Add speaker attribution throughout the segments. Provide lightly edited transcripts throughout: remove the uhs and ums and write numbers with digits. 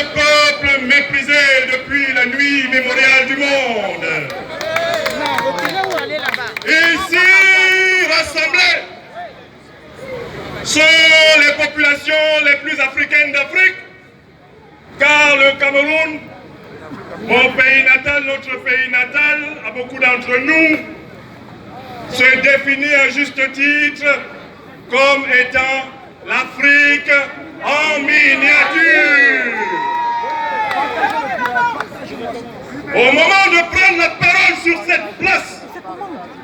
Speaker 1: le peuple méprisé depuis la nuit mémoriale du monde. Ici, rassemblés sont les populations les plus africaines d'Afrique, car le Cameroun, mon pays natal, notre pays natal, à beaucoup d'entre nous, se définit à juste titre comme étant l'Afrique en miniature. Au moment de prendre la parole sur cette place,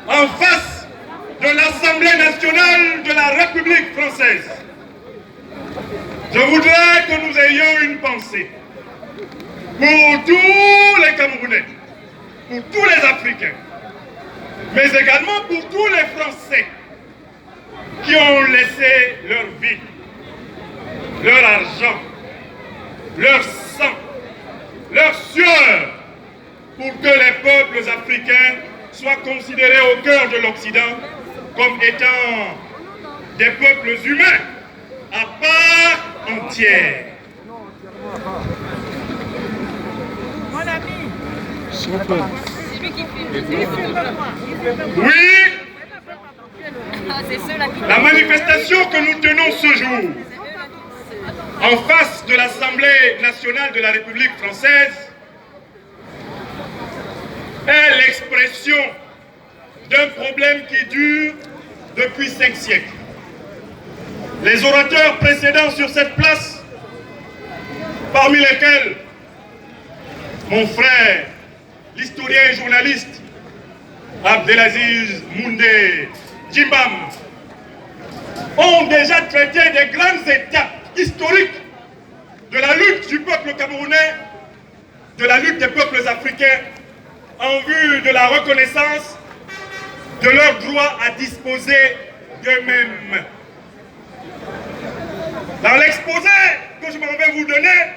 Speaker 1: en face de l'Assemblée nationale de la République française, je voudrais que nous ayons une pensée pour tous les Camerounais, pour tous les Africains, mais également pour tous les Français qui ont laissé leur vie, leur argent, leur sang, leur sueur, pour que les peuples africains soient considérés au cœur de l'Occident comme étant des peuples humains à part entière. Oui, la manifestation que nous tenons ce jour en face de l'Assemblée nationale de la République française est l'expression d'un problème qui dure depuis 5 siècles. Les orateurs précédents sur cette place, parmi lesquels mon frère, l'historien et journaliste Abdelaziz Moundé Djimbam, ont déjà traité des grandes étapes historiques de la lutte du peuple camerounais, de la lutte des peuples africains en vue de la reconnaissance de leur droit à disposer d'eux-mêmes. Dans l'exposé que je m'en vais vous donner,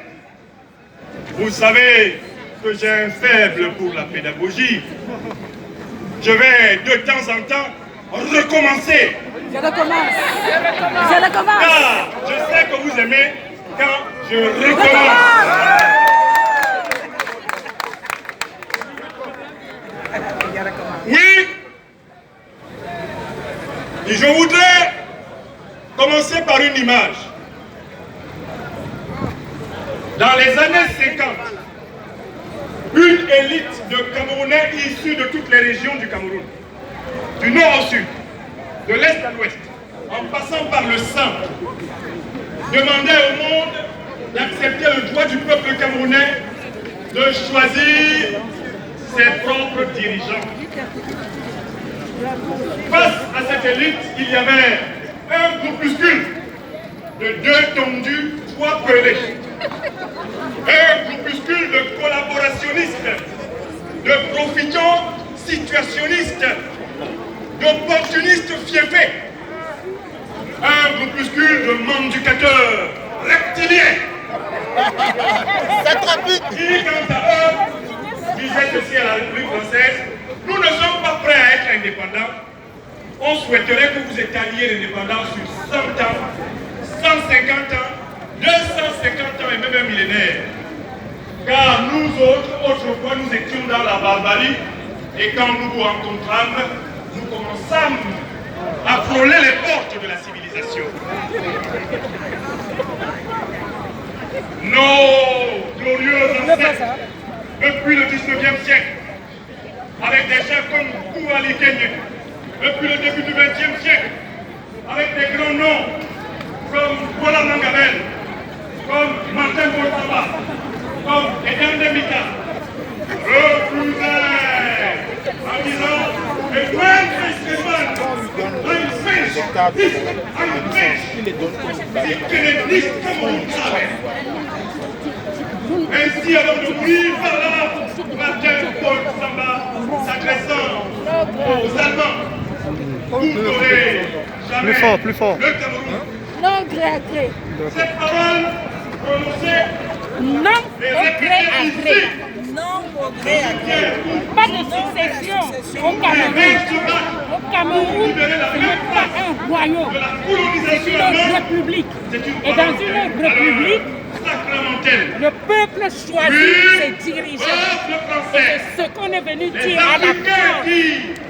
Speaker 1: vous savez que j'ai un faible pour la pédagogie. Je vais de temps en temps recommencer.
Speaker 2: Je recommence. Je recommence.
Speaker 1: Car je sais que vous aimez quand je recommence. Oui. Et je voudrais commencer par une image. Dans les années 50, une élite de Camerounais issus de toutes les régions du Cameroun, du nord au sud, de l'est à l'ouest, en passant par le centre, demandait au monde d'accepter le droit du peuple camerounais de choisir ses propres dirigeants. Face à cette élite, il y avait un groupuscule de 2 tondus, 3 pelés. Un groupuscule de collaborationnistes, de profitants situationnistes, d'opportunistes fiefés. Un groupuscule de mendicateurs reptiliens. Qui, quant à eux, disaient ceci à la République française: nous ne sommes pas prêts à être indépendants. On souhaiterait que vous étaliez l'indépendance sur 100 ans, 150 ans, 250 ans et même un millénaire. Car nous autres, autrefois, nous étions dans la barbarie et quand nous vous rencontrâmes, nous commençâmes à frôler les portes de la civilisation. Nos glorieux ancêtres, depuis le 19e siècle, avec des chefs comme Kouali Kenyé, depuis le début du 20e siècle, avec des grands noms comme Bola Mangabel, comme Martin Bourtaba, comme Eden Demika, refusaient en disant: "The grand Christmas, I'm finished, I'm finished." Si Kennedy Cameroun savait. Ainsi, avant de mourir par là, Martin Paul Samba s'adressant aux Allemands: vous n'aurez jamais
Speaker 3: plus fort.
Speaker 1: le Cameroun.
Speaker 2: Non gré à gré.
Speaker 1: Cette parole prononcée
Speaker 2: Non
Speaker 1: et
Speaker 2: au gré à
Speaker 1: répétée
Speaker 2: gré.
Speaker 1: ici,
Speaker 2: Non au gré à gré. Pas de succession au Cameroun. Au Cameroun, ce n'est pas un royaume.
Speaker 1: de la colonisation
Speaker 2: C'est une
Speaker 1: allemande,
Speaker 2: république.
Speaker 1: c'est une
Speaker 2: Et dans une république,
Speaker 1: clientèle.
Speaker 2: Le peuple choisit ses dirigeants. C'est ce qu'on est venu dire à la France.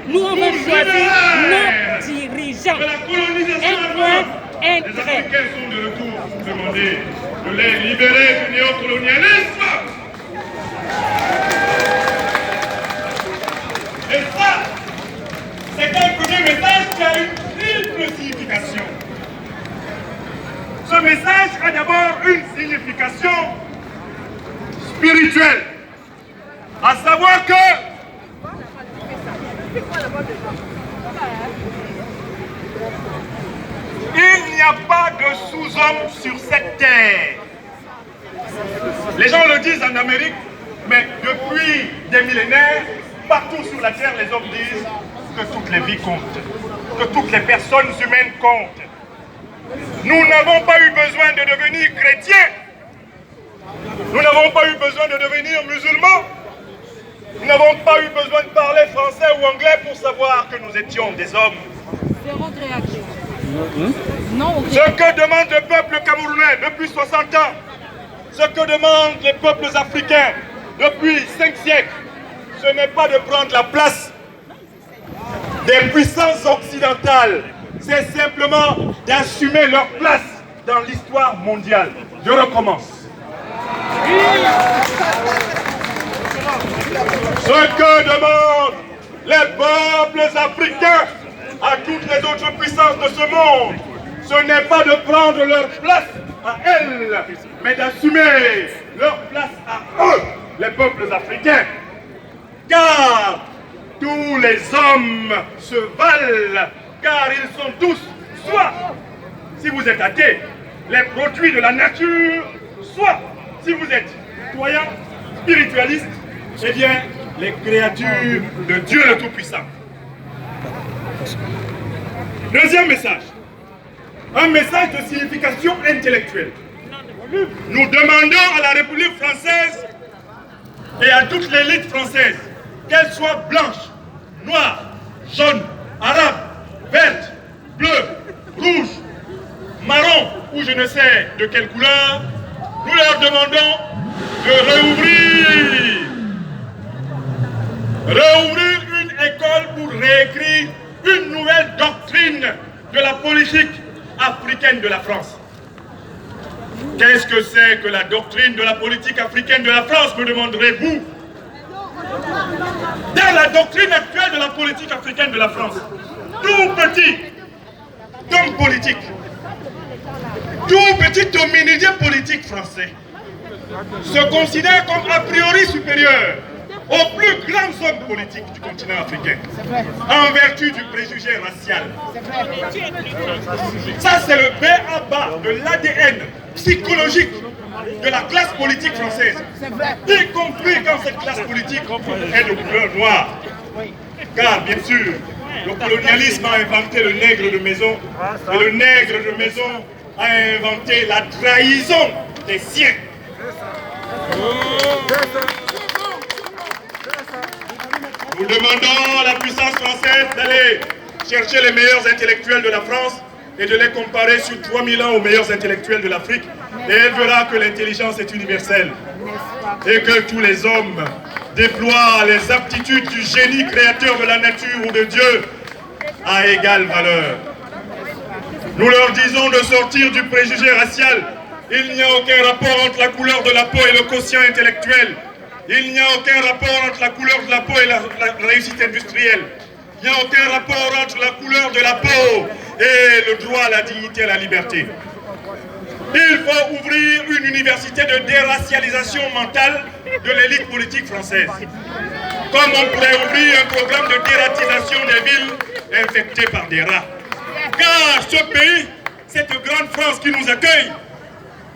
Speaker 2: Nous, on veut choisir nos dirigeants.
Speaker 1: De la colonisation
Speaker 2: Un point, un
Speaker 1: les
Speaker 2: trait.
Speaker 1: Africains sont de retour pour demander de les libérer du néocolonialisme. Et ça, c'est un premier message qui a une triple signification. Ce message a d'abord une signification spirituelle, à savoir que il n'y a pas de sous-homme sur cette terre. Les gens le disent en Amérique, mais depuis des millénaires, partout sur la terre, les hommes disent que toutes les vies comptent, que toutes les personnes humaines comptent. Nous n'avons pas eu besoin de devenir chrétiens. Nous n'avons pas eu besoin de devenir musulmans. Nous n'avons pas eu besoin de parler français ou anglais pour savoir que nous étions des hommes. Ce que demande le peuple camerounais depuis 60 ans, ce que demandent les peuples africains depuis 5 siècles, ce n'est pas de prendre la place des puissances occidentales, c'est simplement d'assumer leur place dans l'histoire mondiale. Je recommence. Ce que demandent les peuples africains à toutes les autres puissances de ce monde, ce n'est pas de prendre leur place à elles, mais d'assumer leur place à eux, les peuples africains. Car tous les hommes se valent, car ils sont tous, soit, si vous êtes athée, les produits de la nature, soit, si vous êtes croyant, spiritualiste, eh bien, les créatures de Dieu le Tout-Puissant. Deuxième message, un message de signification intellectuelle. Nous demandons à la République française et à toute l'élite française, qu'elle soit blanche, noire, jaune, arabe, verte, bleue, rouge, marron ou je ne sais de quelle couleur, nous leur demandons de réouvrir une école pour réécrire une nouvelle doctrine de la politique africaine de la France. Qu'est-ce que c'est que la doctrine de la politique africaine de la France, me demanderez-vous? Dans la doctrine actuelle de la politique africaine de la France, tout petit homme politique, tout petit hominidé politique français se considère comme a priori supérieur aux plus grands hommes politiques du continent africain, en vertu du préjugé racial. Ça, c'est le b.a.-ba de l'ADN psychologique de la classe politique française, y compris quand cette classe politique est de couleur noire. Car, bien sûr, le colonialisme a inventé le nègre de maison, et le nègre de maison a inventé la trahison des siens. Nous demandons à la puissance française d'aller chercher les meilleurs intellectuels de la France et de les comparer sur 3000 ans aux meilleurs intellectuels de l'Afrique. Et elle verra que l'intelligence est universelle et que tous les hommes déploient les aptitudes du génie créateur de la nature ou de Dieu à égale valeur. Nous leur disons de sortir du préjugé racial. Il n'y a aucun rapport entre la couleur de la peau et le quotient intellectuel. Il n'y a aucun rapport entre la couleur de la peau et la réussite industrielle. Il n'y a aucun rapport entre la couleur de la peau et le droit à la dignité et à la liberté. Il faut ouvrir une université de déracialisation mentale de l'élite politique française. Comme on pourrait ouvrir un programme de dératisation des villes infectées par des rats. Car ce pays, cette grande France qui nous accueille,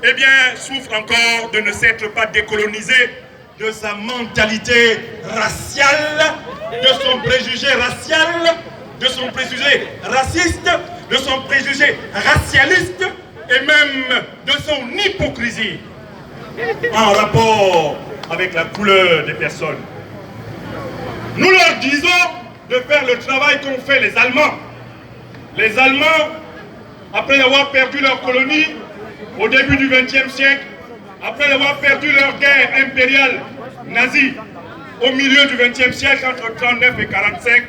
Speaker 1: eh bien, souffre encore de ne s'être pas décolonisé de sa mentalité raciale, de son préjugé racial, de son préjugé raciste, de son préjugé racialiste et même de son hypocrisie en rapport avec la couleur des personnes. Nous leur disons de faire le travail qu'ont fait les Allemands. Les Allemands, après avoir perdu leur colonie au début du XXe siècle, après avoir perdu leur guerre impériale nazie au milieu du XXe siècle, entre 1939 et 1945,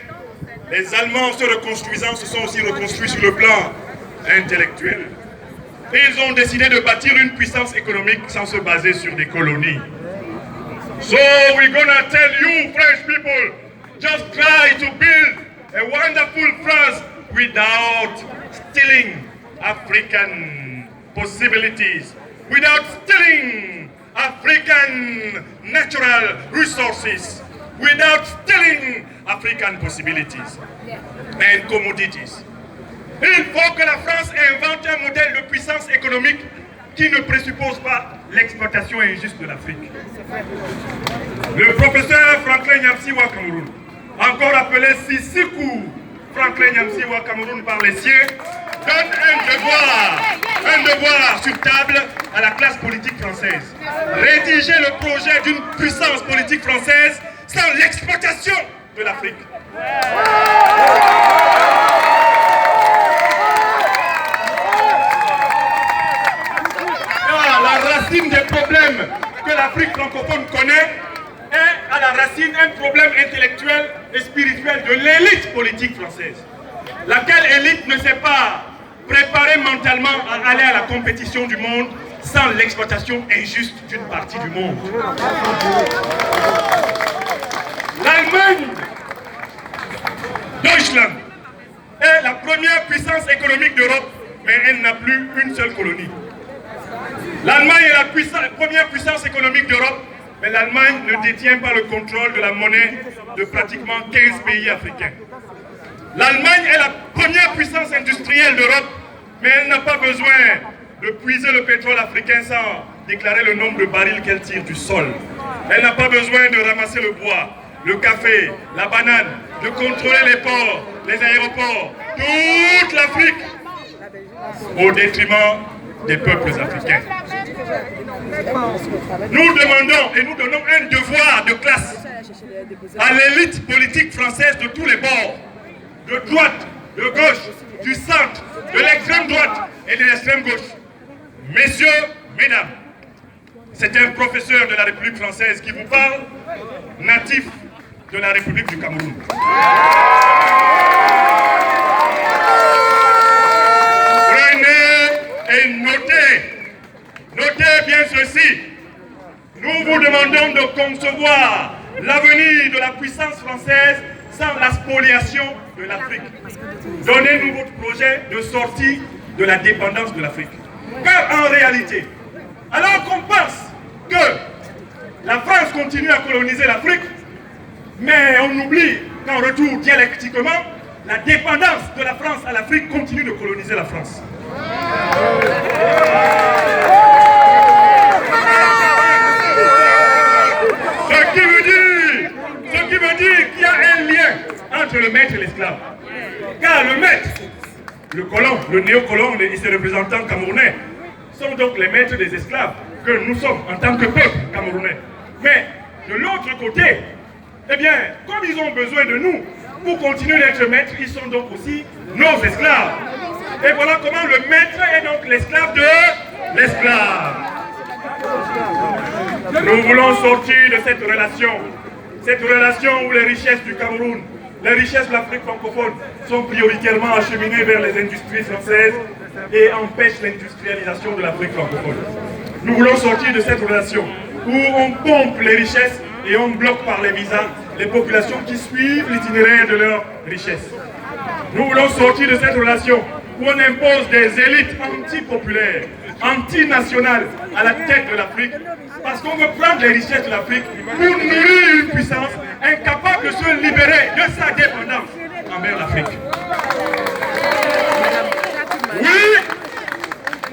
Speaker 1: les Allemands se reconstruisant se sont aussi reconstruits sur le plan intellectuel. Et ils ont décidé de bâtir une puissance économique sans se baser sur des colonies. So we're gonna tell you, French people, just try to build a wonderful France without stealing African possibilities, without stealing African natural resources, without stealing African possibilities and commodities. Il faut que la France invente un modèle de puissance économique qui ne présuppose pas l'exploitation injuste de l'Afrique. Le professeur Franklin Nyamsi Wa Cameroun, encore appelé Sisikou Franklin Nyamsi Wa Cameroun par les siens, donne un devoir sur table à la classe politique française. Rédiger le projet d'une puissance politique française sans l'exploitation de l'Afrique. La racine des problèmes que l'Afrique francophone connaît est à la racine un problème intellectuel et spirituel de l'élite politique française. Laquelle élite ne s'est pas préparée mentalement à aller à la compétition du monde sans l'exploitation injuste d'une partie du monde. L'Allemagne, Deutschland, est la première puissance économique d'Europe, mais elle n'a plus une seule colonie. L'Allemagne est la première puissance économique d'Europe, mais l'Allemagne ne détient pas le contrôle de la monnaie de pratiquement 15 pays africains. L'Allemagne est la première puissance industrielle d'Europe, mais elle n'a pas besoin de puiser le pétrole africain sans déclarer le nombre de barils qu'elle tire du sol. Elle n'a pas besoin de ramasser le bois, le café, la banane, de contrôler les ports, les aéroports, toute l'Afrique, au détriment des peuples africains. Nous demandons et nous donnons un devoir de classe à l'élite politique française de tous les bords, de droite, de gauche, du centre, de l'extrême droite et de l'extrême gauche. Messieurs, mesdames, c'est un professeur de la République française qui vous parle, natif de la République du Cameroun. Et notez bien ceci, nous vous demandons de concevoir l'avenir de la puissance française sans la spoliation de l'Afrique. Donnez-nous votre projet de sortie de la dépendance de l'Afrique. Car en réalité, alors qu'on pense que la France continue à coloniser l'Afrique, mais on oublie qu'en retour, dialectiquement, la dépendance de la France à l'Afrique continue de coloniser la France. Ce qui veut dire qu'il y a un lien entre le maître et l'esclave. Car le maître, le colon, le néocolon et ses représentants camerounais sont donc les maîtres des esclaves que nous sommes en tant que peuple camerounais. Mais de l'autre côté, eh bien, comme ils ont besoin de nous pour continuer d'être maîtres, ils sont donc aussi nos esclaves. Et voilà comment le maître est donc l'esclave de l'esclave. Nous voulons sortir de cette relation où les richesses du Cameroun, les richesses de l'Afrique francophone sont prioritairement acheminées vers les industries françaises et empêchent l'industrialisation de l'Afrique francophone. Nous voulons sortir de cette relation où on pompe les richesses et on bloque par les visas les populations qui suivent l'itinéraire de leurs richesses. Nous voulons sortir de cette relation où on impose des élites antipopulaires, antinationales à la tête de l'Afrique, parce qu'on veut prendre les richesses de l'Afrique pour nourrir une puissance incapable de se libérer de sa dépendance envers l'Afrique. Oui,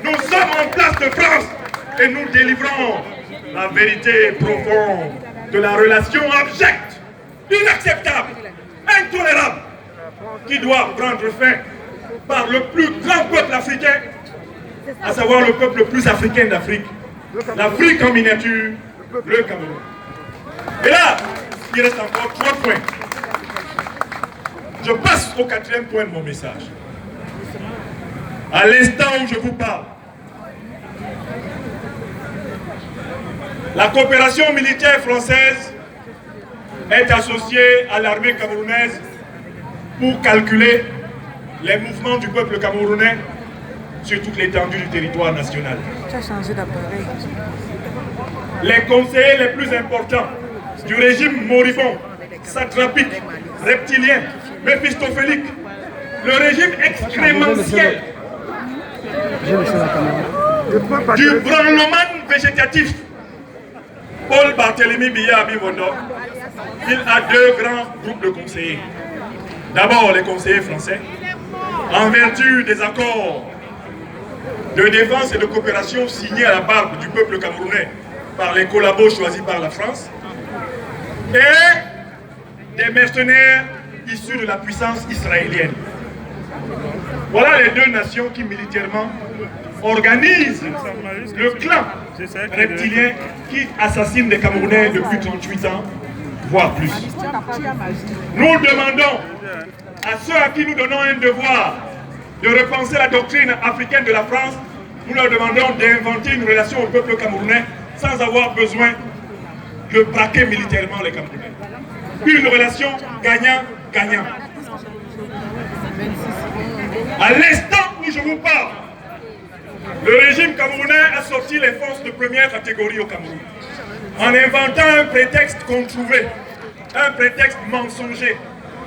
Speaker 1: nous sommes en place de France et nous délivrons la vérité profonde de la relation abjecte, inacceptable, intolérable, qui doit prendre fin par le plus grand peuple africain, à savoir le peuple le plus africain d'Afrique, l'Afrique en miniature, le Cameroun. Et là, il reste encore 3 points. Je passe au 4e point de mon message. À l'instant où je vous parle, La coopération militaire française est associée à l'armée camerounaise pour calculer les mouvements du peuple camerounais sur toute l'étendue du territoire national. Les conseillers les plus importants du régime moribond, satrapique, reptilien, méphistophélique, le régime excrémentiel du branlement végétatif, Paul Barthélemy Biya Bibondo, il a deux grands groupes de conseillers. D'abord les conseillers français, en vertu des accords de défense et de coopération signés à la barbe du peuple camerounais par les collabos choisis par la France, et des mercenaires issus de la puissance israélienne. Voilà les deux nations qui militairement organisent le clan reptilien qui assassine des Camerounais depuis 38 ans, voire plus. Nous demandons à ceux à qui nous donnons un devoir de repenser la doctrine africaine de la France, nous leur demandons d'inventer une relation au peuple camerounais sans avoir besoin de braquer militairement les Camerounais. Une relation gagnant-gagnant. À l'instant où je vous parle, le régime camerounais a sorti les forces de première catégorie au Cameroun en inventant un prétexte qu'on trouvait, un prétexte mensonger,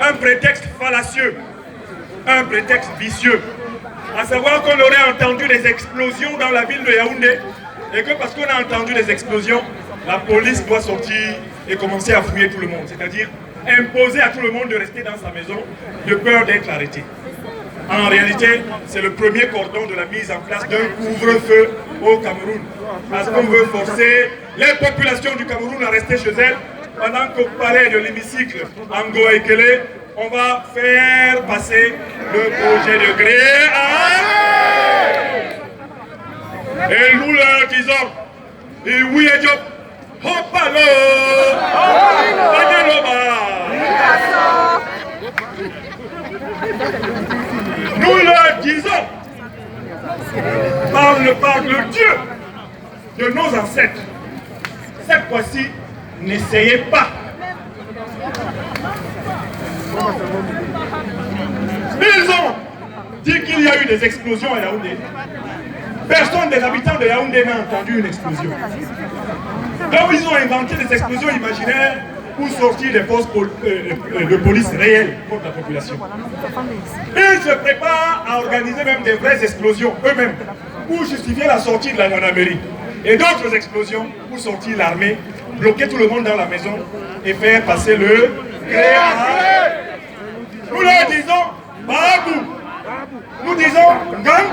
Speaker 1: un prétexte fallacieux, un prétexte vicieux. À savoir qu'on aurait entendu des explosions dans la ville de Yaoundé et que parce qu'on a entendu des explosions, la police doit sortir et commencer à fouiller tout le monde, c'est-à-dire imposer à tout le monde de rester dans sa maison de peur d'être arrêté. En réalité, c'est le premier cordon de la mise en place d'un couvre-feu au Cameroun. Parce qu'on veut forcer les populations du Cameroun à rester chez elles, pendant qu'au palais de l'hémicycle, en Goaïkele, on va faire passer le projet de gré. Et nous leur disons, et oui, et Diop, hopalo, nous leur disons, par le Dieu de nos ancêtres, cette fois-ci, n'essayez pas. Ils ont dit qu'il y a eu des explosions à Yaoundé. Personne des habitants de Yaoundé n'a entendu une explosion. Donc ils ont inventé des explosions imaginaires pour sortir des forces de police réelles contre la population. Ils se préparent à organiser même des vraies explosions eux-mêmes pour justifier la sortie de la gendarmerie. Et d'autres explosions pour sortir l'armée, bloquer tout le monde dans la maison et faire passer le gréement. Nous leur disons Babou. Nous disons Gang.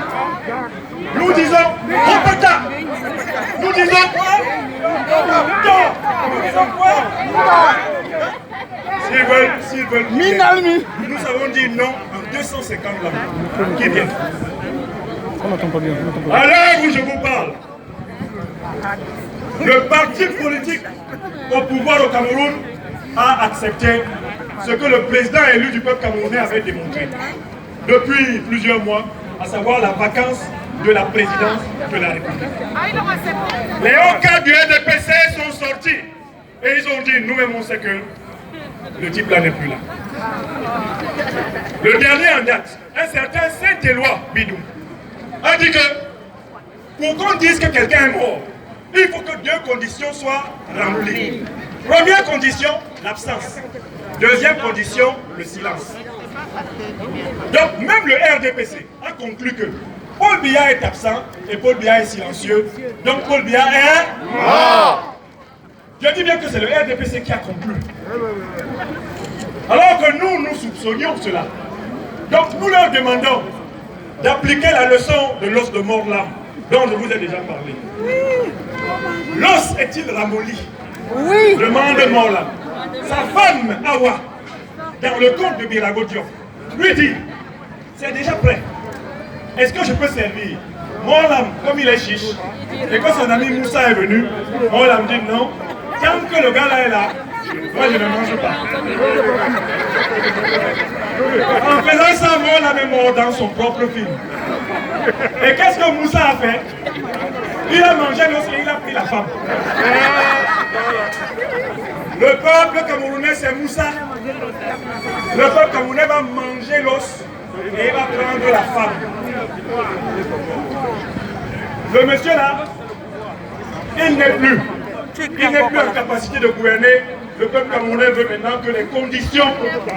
Speaker 1: Nous disons Hopata. Nous disons quoi? Nous disons quoi? S'ils veulent nous avons dit non en 250 langues qui viennent. À l'heure où je vous parle, le parti politique au pouvoir au Cameroun a accepté ce que le président élu du peuple camerounais avait démontré depuis plusieurs mois, à savoir la vacance de la présidence de la République. Les hauts cadres du RDPC sont sortis et ils ont dit, nous-mêmes on sait que le type là n'est plus là. Le dernier en date, un certain Saint-Éloi Bidou, a dit que pour qu'on dise que quelqu'un est mort, il faut que deux conditions soient remplies. Première condition, l'absence. Deuxième condition, le silence. Donc même le RDPC a conclu que Paul Biya est absent et Paul Biya est silencieux. Donc Paul Biya est mort. Je dis bien que c'est le RDPC qui a conclu. Alors que nous soupçonnions cela. Donc nous leur demandons d'appliquer la leçon de l'os de Morlam dont je vous ai déjà parlé. L'os est-il ramolli? Oui. Demande Morlam. Sa femme, Awa, dans le conte de Birago Diop, lui dit, c'est déjà prêt. Est-ce que je peux servir? Morlam, comme il est chiche, et quand son ami Moussa est venu, Morlam dit non, tant que le gars là est là, moi je ne mange pas. En faisant ça, Morlam est mort dans son propre film. Et qu'est-ce que Moussa a fait? Il a mangé l'os et il a pris la femme. Le peuple camerounais, c'est Moussa. Le peuple camerounais va manger l'os et il va prendre la femme. Le monsieur là, il n'est plus en capacité de gouverner. Le peuple camerounais veut maintenant que les conditions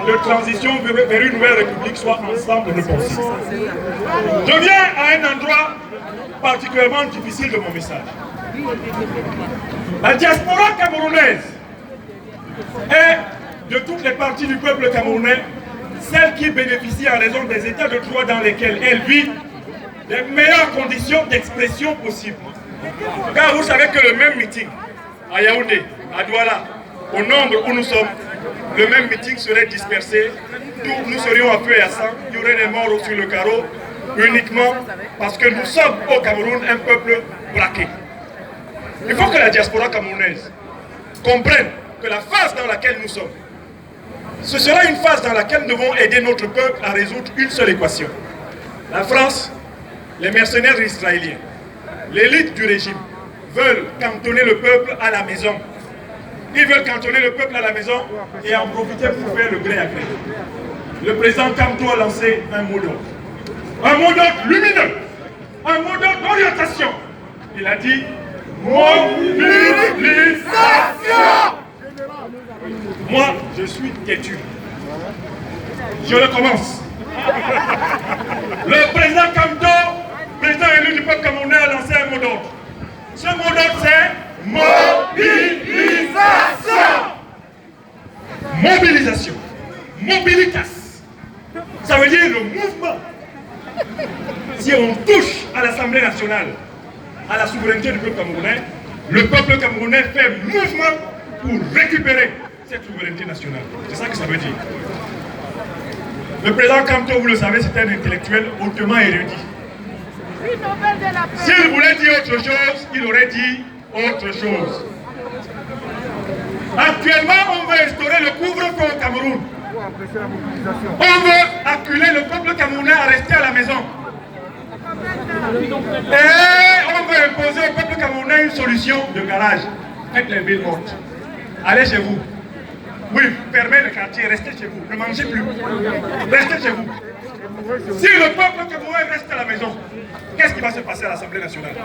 Speaker 1: de transition vers une nouvelle république soient ensemble repensées. Je viens à un endroit particulièrement difficile de mon message. La diaspora camerounaise est, de toutes les parties du peuple camerounais, celle qui bénéficie en raison des états de droit dans lesquels elle vit des meilleures conditions d'expression possibles. Car vous savez que le même meeting à Yaoundé, à Douala, au nombre où nous sommes, le même meeting serait dispersé, nous serions à feu et à sang, il y aurait des morts sur le carreau, uniquement parce que nous sommes au Cameroun un peuple braqué. Il faut que la diaspora camerounaise comprenne que la phase dans laquelle nous sommes, ce sera une phase dans laquelle nous devons aider notre peuple à résoudre une seule équation. La France, les mercenaires israéliens, l'élite du régime veulent cantonner le peuple à la maison. Ils veulent cantonner le peuple à la maison et en profiter pour faire le gré à gré. Le président Kamto a lancé un mot d'ordre. Un mot d'ordre lumineux. Un mot d'ordre d'orientation. Il a dit mobilisation. Moi, je suis têtu. Je recommence. Le président Kamto, président élu du peuple camerounais, a lancé un mot d'ordre. Ce mot d'ordre, c'est mobilisation. Mobilisation. Mobilitas. Ça veut dire le mouvement. Si on touche à l'Assemblée nationale, à la souveraineté du peuple camerounais, le peuple camerounais fait mouvement pour récupérer cette souveraineté nationale. C'est ça que ça veut dire. Le président Kamto, vous le savez, c'est un intellectuel hautement érudit. S'il voulait dire autre chose, il aurait dit autre chose. Actuellement, on veut instaurer le couvre-feu au Cameroun. On veut acculer le peuple camerounais à rester à la maison. Et on veut imposer au peuple camerounais une solution de garage. Faites les villes mortes. Allez chez vous. Oui, fermez le quartier, restez chez vous. Ne mangez plus. Restez chez vous. Si le peuple camerounais reste à la maison, qu'est-ce qui va se passer à l'Assemblée nationale?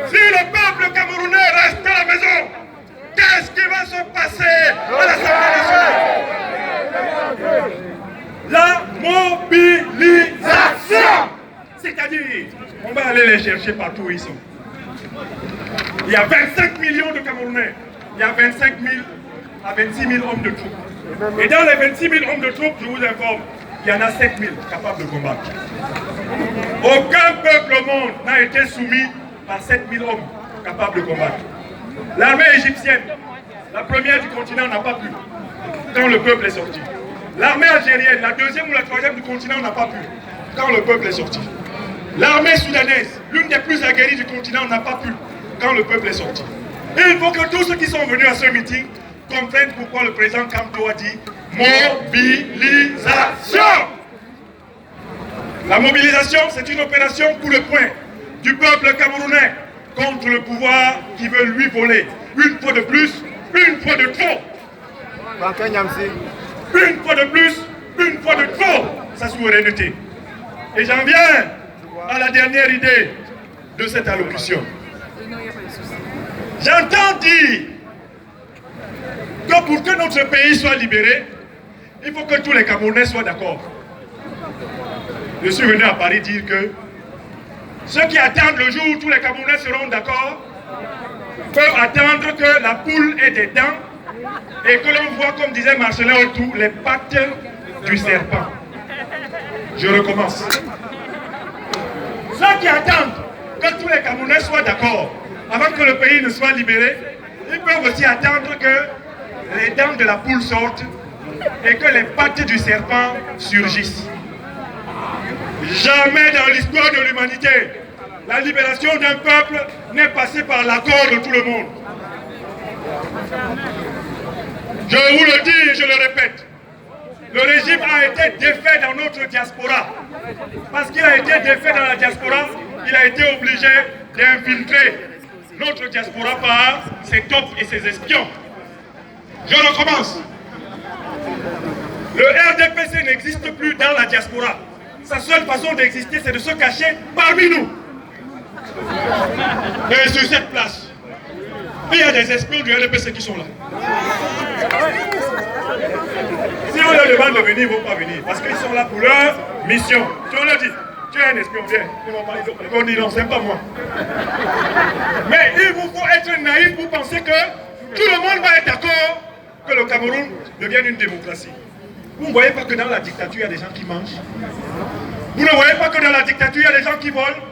Speaker 1: Si le peuple camerounais reste à la maison, qu'est-ce qui va se passer à l'Assemblée nationale? La mobilisation. C'est-à-dire, on va aller les chercher partout où ils sont. Il y a 25 millions de Camerounais. Il y a 25 000 à 26 000 hommes de troupes. Et dans les 26 000 hommes de troupes, je vous informe, il y en a 7 000 capables de combattre. Aucun peuple au monde n'a été soumis par 7 000 hommes capables de combattre. L'armée égyptienne, la première du continent, n'a pas pu, quand le peuple est sorti. L'armée algérienne, la deuxième ou la troisième du continent, n'a pas pu, quand le peuple est sorti. L'armée soudanaise, l'une des plus aguerries du continent, n'a pas pu, quand le peuple est sorti. Et il faut que tous ceux qui sont venus à ce meeting comprennent pourquoi le président Kamto a dit mobilisation. La mobilisation, c'est une opération coup de poing du peuple camerounais contre le pouvoir qui veut lui voler. Une fois de plus, une fois de trop. Une fois de plus, une fois de trop, sa souveraineté. Et j'en viens à la dernière idée de cette allocution. J'entends dire que pour que notre pays soit libéré, il faut que tous les Camerounais soient d'accord. Je suis venu à Paris dire que ceux qui attendent le jour où tous les Camerounais seront d'accord peuvent attendre que la poule ait des dents et que l'on voit, comme disait Marcelin autour, les pattes du serpent. Je recommence. Ceux qui attendent que tous les Camerounais soient d'accord avant que le pays ne soit libéré, ils peuvent aussi attendre que les dents de la poule sortent et que les pattes du serpent surgissent. Jamais dans l'histoire de l'humanité, la libération d'un peuple n'est passée par l'accord de tout le monde. Je vous le dis et je le répète. Le régime a été défait dans notre diaspora. Parce qu'il a été défait dans la diaspora, il a été obligé d'infiltrer notre diaspora par ses tops et ses espions. Je recommence. Le RDPC n'existe plus dans la diaspora. Sa seule façon d'exister, c'est de se cacher parmi nous. Et sur cette place, il y a des espions du RDPC qui sont là. Si on leur demande de venir, ils ne vont pas venir. Parce qu'ils sont là pour leur mission. Si on leur dit, tu es un espion, viens. Ils vont dire non, c'est pas moi. Mais il vous faut être naïf pour penser que tout le monde va être d'accord que le Cameroun devienne une démocratie. Vous ne voyez pas que dans la dictature, il y a des gens qui mangent. Vous ne voyez pas que dans la dictature, il y a des gens qui volent.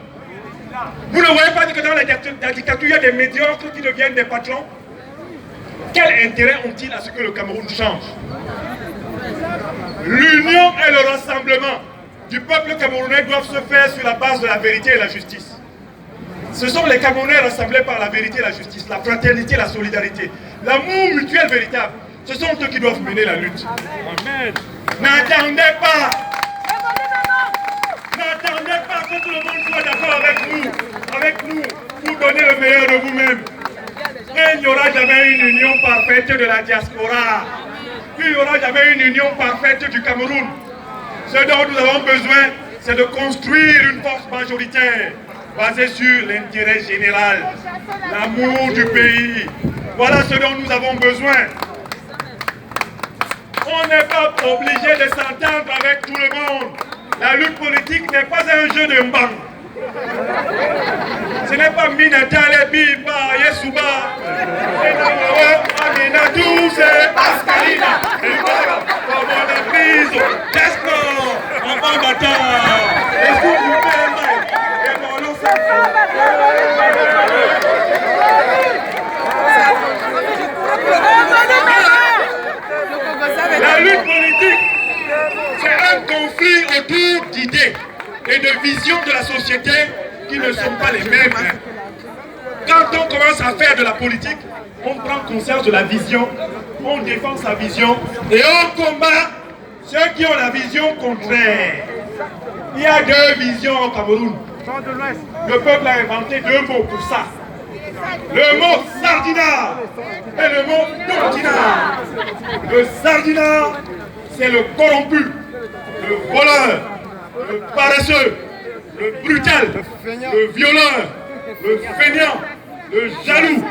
Speaker 1: Vous ne voyez pas que dans la dictature, il y a des médiocres qui deviennent des patrons. Quel intérêt ont-ils à ce que le Cameroun change? L'union et le rassemblement du peuple camerounais doivent se faire sur la base de la vérité et la justice. Ce sont les Camerounais rassemblés par la vérité et la justice, la fraternité, la solidarité, l'amour mutuel véritable. Ce sont eux qui doivent mener la lutte. Amen. N'attendez pas. N'attendez pas que tout le monde soit d'accord avec nous, pour donner le meilleur de vous-même. Il n'y aura jamais une union parfaite de la diaspora. Il n'y aura jamais une union parfaite du Cameroun. Ce dont nous avons besoin, c'est de construire une force majoritaire basée sur l'intérêt général, l'amour du pays. Voilà ce dont nous avons besoin. On n'est pas obligé de s'entendre avec tout le monde. La lutte politique n'est pas un jeu de mbang. Ce n'est pas Minatale, Biba, Yesuba, Aminatou, c'est Pascalina, et voilà, comme on a pris, Tesco, enfant bâtard, et s'il vous plaît, et mon nom c'est... La lutte politique, c'est un conflit autour d'idées et de visions de la société qui ne sont pas les mêmes. Quand on commence à faire de la politique, on prend conscience de la vision, on défend sa vision et on combat ceux qui ont la vision contraire. Il y a deux visions au Cameroun. Le peuple a inventé deux mots pour ça. Le mot sardinat et le mot tontinat. Le sardinat, c'est le corrompu, le voleur, le paresseux, le brutal, le violeur, le feignant, le jaloux.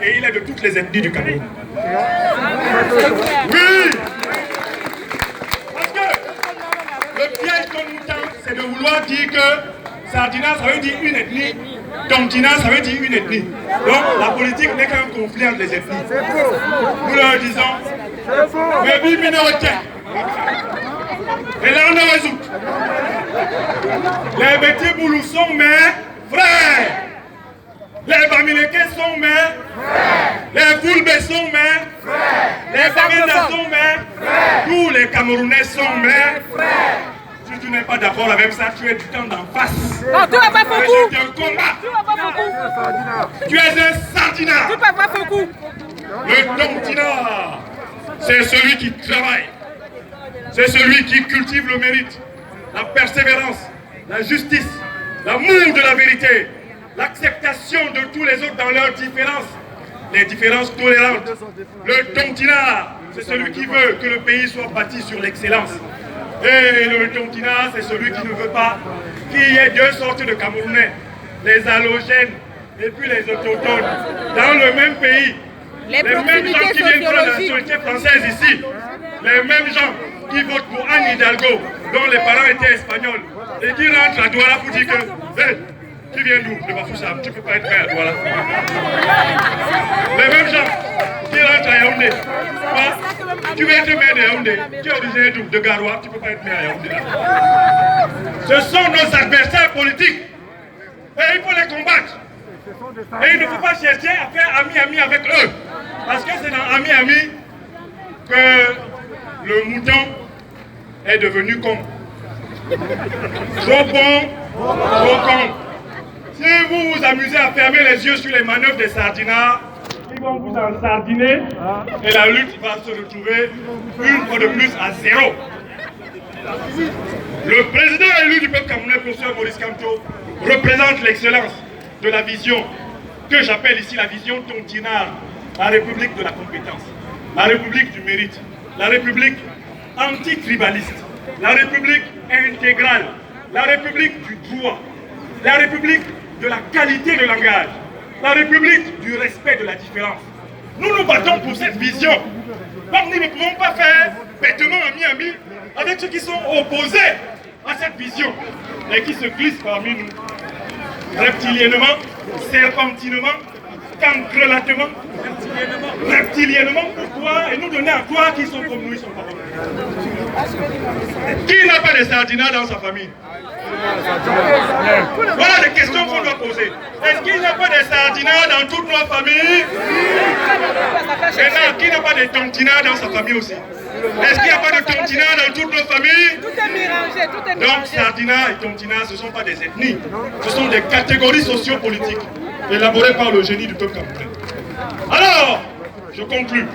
Speaker 1: Et il est de toutes les ethnies du Cameroun. Oui! Parce que le piège qu'on nous tend, c'est de vouloir dire que sardinat, ça veut dire une ethnie. Tontina, ça veut dire une ethnie. Donc la politique n'est qu'un conflit entre les ethnies. Nous leur disons, mais bi minorité. Et là on a résout. Les Béti Boulou sont mes frères. Les Bamileke sont mes frères. Les Foulbé sont mes frères. Les Bagenda sont mes frères. Tous les Camerounais sont mes frères. Si tu n'es pas d'accord avec ça, tu es du temps d'en face.
Speaker 2: Non, tu vas pas beaucoup.
Speaker 1: C'est un combat.
Speaker 2: Tu vas pas beaucoup.
Speaker 1: Tu es un sardinat.
Speaker 2: Tu vas pas beaucoup.
Speaker 1: Le tontinat, c'est celui qui travaille. C'est celui qui cultive le mérite, la persévérance, la justice, l'amour de la vérité, l'acceptation de tous les autres dans leurs différences, les différences tolérantes. Le tontinat, c'est celui qui veut que le pays soit bâti sur l'excellence. Et le tontinat, c'est celui qui ne veut pas qu'il y ait deux sortes de Camerounais, les allogènes et puis les autochtones, dans le même pays. Les mêmes gens qui viennent de la nationalité française ici, les mêmes gens qui votent pour Anne Hidalgo, dont les parents étaient espagnols, et qui rentrent à Douala pour dire que, hey, tu viens d'où? De Bafoussam, tu ne peux pas être maire à Douala. Les mêmes gens qui rentrent à Yaoundé. Tu veux être maire de Yaoundé, tu es originaire de Garoua, tu ne peux pas être maire à Yaoundé. Ce sont nos adversaires politiques. Et il faut les combattre. Et il ne faut pas chercher à faire ami-ami avec eux. Parce que c'est dans ami-ami que le mouton est devenu con. Trop bon, trop con. Si vous vous amusez à fermer les yeux sur les manœuvres des sardinats, qui vont vous ensardiner et la lutte va se retrouver une fois de plus à zéro. Le président élu du peuple camerounais, professeur Maurice Kamto, représente l'excellence de la vision que j'appelle ici la vision tontinale, la république de la compétence, la république du mérite, la république anti-tribaliste, la république intégrale, la république du droit, la république de la qualité de langage, la république du respect de la différence. Nous nous battons pour cette vision. Donc nous ne pouvons pas faire bêtement ami-ami avec ceux qui sont opposés à cette vision et qui se glissent parmi nous. Reptiliennement, serpentinement, cancrelatement, reptiliennement, pourquoi? Et nous donner à croire qu'ils sont comme nous, ils sont pas comme nous. Qui n'a pas de sardinat dans sa famille? Voilà les questions qu'on doit poser. Est-ce qu'il n'y a pas de sardinat dans toutes nos familles? Maintenant, qui n'a pas de tontinat dans sa famille aussi? Est-ce qu'il n'y a pas de tontinat dans toutes nos familles?
Speaker 2: Tout est mélangé, tout est mélangé.
Speaker 1: Donc, sardinat et tontinat, ce ne sont pas des ethnies. Ce sont des catégories sociopolitiques élaborées par le génie du peuple camerounais. Alors, je conclus.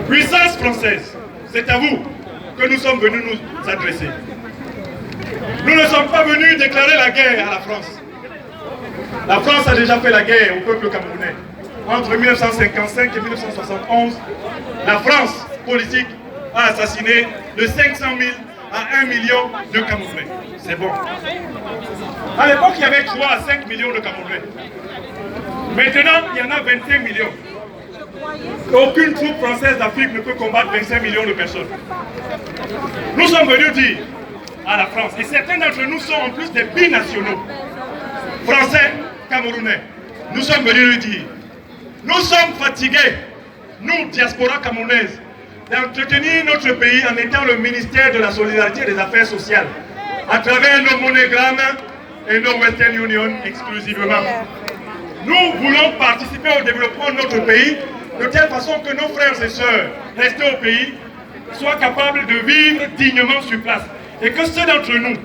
Speaker 1: Puissance française, c'est à vous que nous sommes venus nous adresser. Nous ne sommes pas venus déclarer la guerre à la France. La France a déjà fait la guerre au peuple camerounais. Entre 1955 et 1971, la France politique a assassiné de 500 000 à 1 million de Camerounais. C'est bon. À l'époque, il y avait 3 à 5 millions de Camerounais. Maintenant, il y en a 25 millions. Aucune troupe française d'Afrique ne peut combattre 25 millions de personnes. Nous sommes venus dire à la France, et certains d'entre nous sont en plus des binationaux, français, camerounais. Nous sommes venus lui dire, nous sommes fatigués, nous, diaspora camerounaise, d'entretenir notre pays en étant le ministère de la solidarité et des affaires sociales, à travers nos MoneyGram et nos Western Union exclusivement. Nous voulons participer au développement de notre pays de telle façon que nos frères et sœurs restés au pays soient capables de vivre dignement sur place. Et que ceux d'entre nous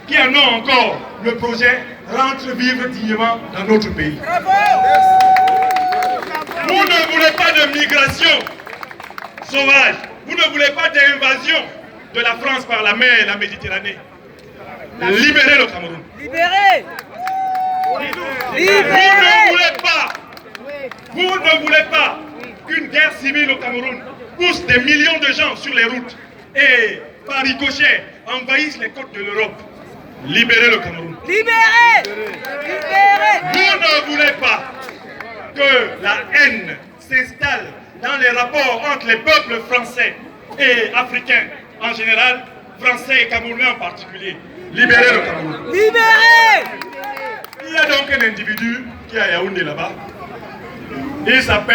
Speaker 1: qui en ont encore le projet rentrent vivre dignement dans notre pays. Vous ne voulez pas de migration sauvage. Vous ne voulez pas d'invasion de la France par la mer et la Méditerranée. Libérez le Cameroun.
Speaker 2: Libérez.
Speaker 1: Vous ne voulez pas qu'une guerre civile au Cameroun pousse des millions de gens sur les routes et par ricochet envahissent les côtes de l'Europe. Libérez le Cameroun.
Speaker 2: Libérez. Libérez.
Speaker 1: Vous ne voulez pas que la haine s'installe dans les rapports entre les peuples français et africains en général, français et camerounais en particulier. Libérez le Cameroun.
Speaker 2: Libérez.
Speaker 1: Il y a donc un individu qui est à Yaoundé là-bas. Il s'appelle